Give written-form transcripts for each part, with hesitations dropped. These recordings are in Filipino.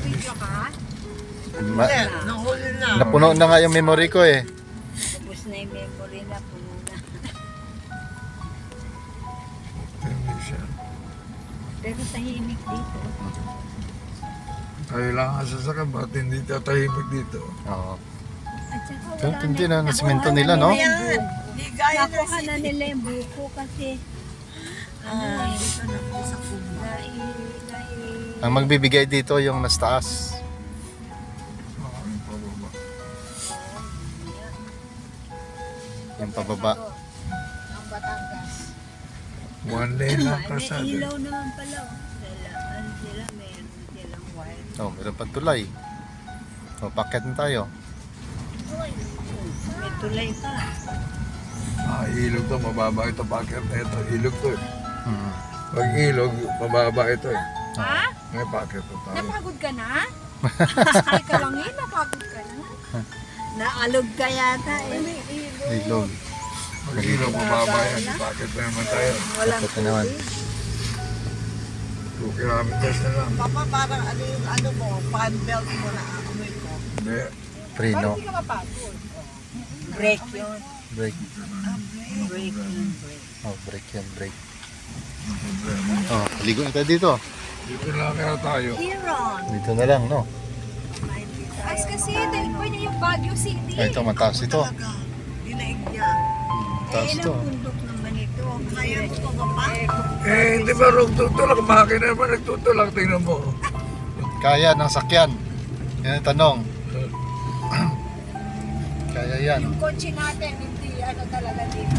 Nag-video ka? Nahuli na. Napuno na nga yung memory ko eh. Tapos na yung memory na puno na. Hindi siya. Pero tahimik dito. Tayo lang ang sasakyan, ba't hindi tatahimik dito? Oo. At saka So, wala hindi na. na nasimento nila, no? Hindi gaya na Nakuha na nila yung buko kasi dito na po sa kubo. Ang magbibigay dito yung nas taas. Maraming pababa. Yung pababa. Ang Batangas. One lane lang may kasada. ilaw naman pala. Sila meron silang white. Oh, meron pa tulay. Oh, paket na tayo. May tulay pa. Ilog to, mababa ito. Bakit na ito? Ilog to eh. Hmm. Pag ilog, mababa ito eh. Ha? May bakit to tayo. Napagod ka na? Ay ka lang eh, napagod ka na. Naalog ka yata eh. Ilog. Pag ilog, mababa yan. Bakit na naman tayo? Walang Paket na naman. 2 kilometers na lang. Papa, parang ano yung ano mo, fan belt mo na amoy ko. Hindi. Preno. Hindi ka mapagod. break yun. Break. Break yun, break. Oh, break yan, break. Ang problema. Oh, ligo na tayo dito. Dito lang kaya tayo. Hiron. Dito na lang, no? As kasi, dahil po niya yung Baguio City. Ay, ito, mataas ito. Talaga, dinaig niya. Taas ito. Ilang pundok naman ito. Kaya mo pa ba? Hindi ba rin tutulak? Makina naman nagtutulak. Tingnan mo. Kaya ng sakyan. Yan ang tanong. Kaya yan. Yung kotse natin, hindi ano talaga dito.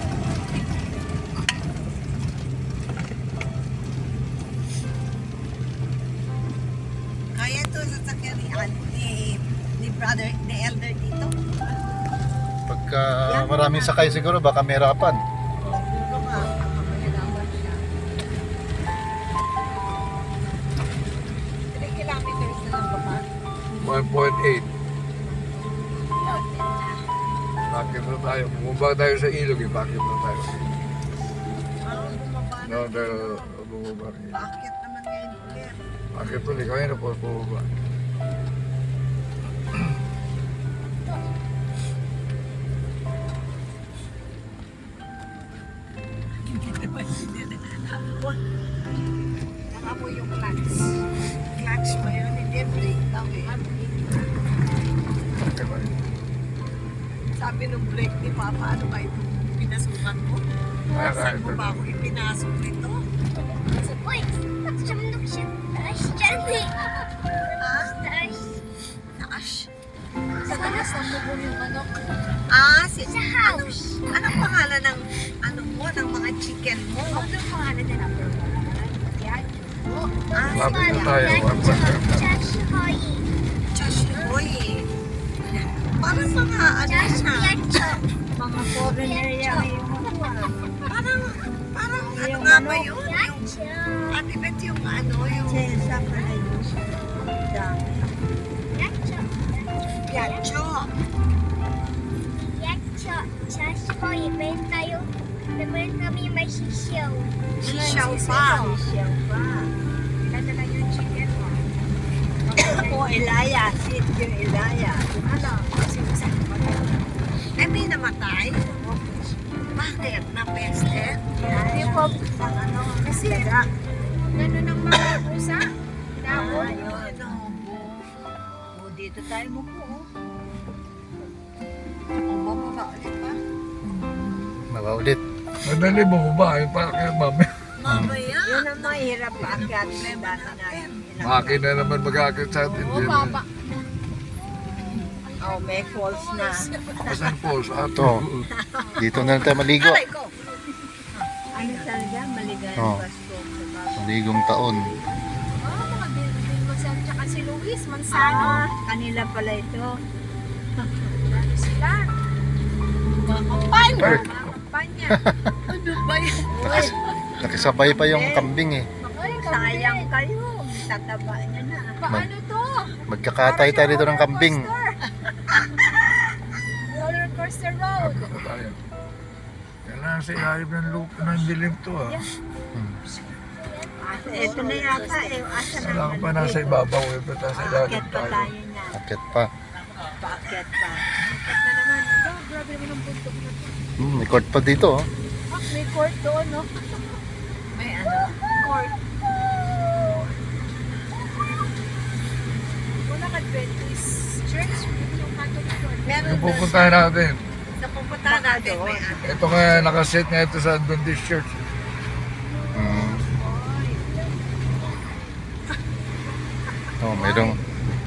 Kaya to sa sakyan ni brother, ni elder dito. Pagka maraming sakay siguro, baka mahirapan. Siguro nga, mahirapan siya. 3 kilometers na lang ba pa? 1.8. Bakit na tayo? Bumaba tayo sa ilog eh. Bakit na tayo? Parang bumaba na. No, tayo bumaba. Bakit naman ngayon ulit? Bakit ulit? Kaya na po bumaba. Nakamoy yung clutch. Clutch mo yun, hindi brake daw eh. Bakit ba? Sabi nung brake ni Papa, ano ba ito? Pinasukan mo? Kaya Saan mo ba ako ipinasok nito? Oj, patrzę na się. Ściany. Naash. Sa taas ng bubong yung ano. Si Sa house. anong pangalan ng ano mo, ng mga chicken mo? Anong pangalan na number 1? Yan. Bakit na tayo? 1.8. Chashihoi. Chashiboy eh. Parang mga ano siya. Yacho. Mga foreigner yan yung mga. Parang ano Yung nga ano? ba yun? Yung, Yacho. Ate Bet, yung ano, yung Chesa pala yun siya. Dami. Yacho. yacho. Yacho. Chashihoi. Meron tayo. Meron kami may sisiyaw. Sisiyaw pa. Siya pa. Ilan na lang yung chicken mo? O Elaya. Sit yung Elaya. Ano? Kasi isa ko pa rin. Eh, may namatay? Bakit? Napeste? Hindi po. Ano? Kasi, Daga. ano ng mga pusa? Dahon. Ayun. O dito tayo mo po. Ang bababa ulit pa. Baba ulit. Madali bumaba. Yung bakit mamaya. Mamaya. Yun ang mahirap paakyat na dati natin. Makina naman mag-aakit sa atin. Oo, baba. Oh, may falls na. Asan po? Sa Ito. ato. Dito na lang tayo maligo. Aray ko. Ano talaga? Maligayang Oh. Pasko sa baba. Maligong taon. Mga Bill Gonzalo tsaka si Luis Manzano. Kanila pala ito. Ano sila? Kampanya. Ay, Mga kampanya. Ano ba yun? Nakisabay pa yung kambing eh. Ay, Sayang kayo. Tataba niya na. Paano to? Magkakatay tayo dito ng kambing. Roller coaster road. Bakit na tayo? Yan lang sa ilalim ng loop ng dilim to ah. Hmm. Ito na yata eh. Asa na? Wala ka pa nasa ibabaw eh. Ba't nasa ilalim Paakyat pa tayo? tayo niya. Akit pa. Paakyat pa. Na naman. Ito, grabe naman ang bundok na to. May court pa dito oh. Ah, may court doon, no? May ano? Court. Wala ka Adventist Church. Yung Catholic Church. Meron Yung doon pupuntahan natin. sa pupuntahan natin. May ano. Ito nga, nakaset nga ito sa Adventist Church. Oh, may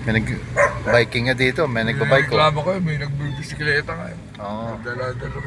nag-biking nga dito. May nagbabike oh. Reklamo ko, may nagbibisikleta nga. Oo. Dala-dala.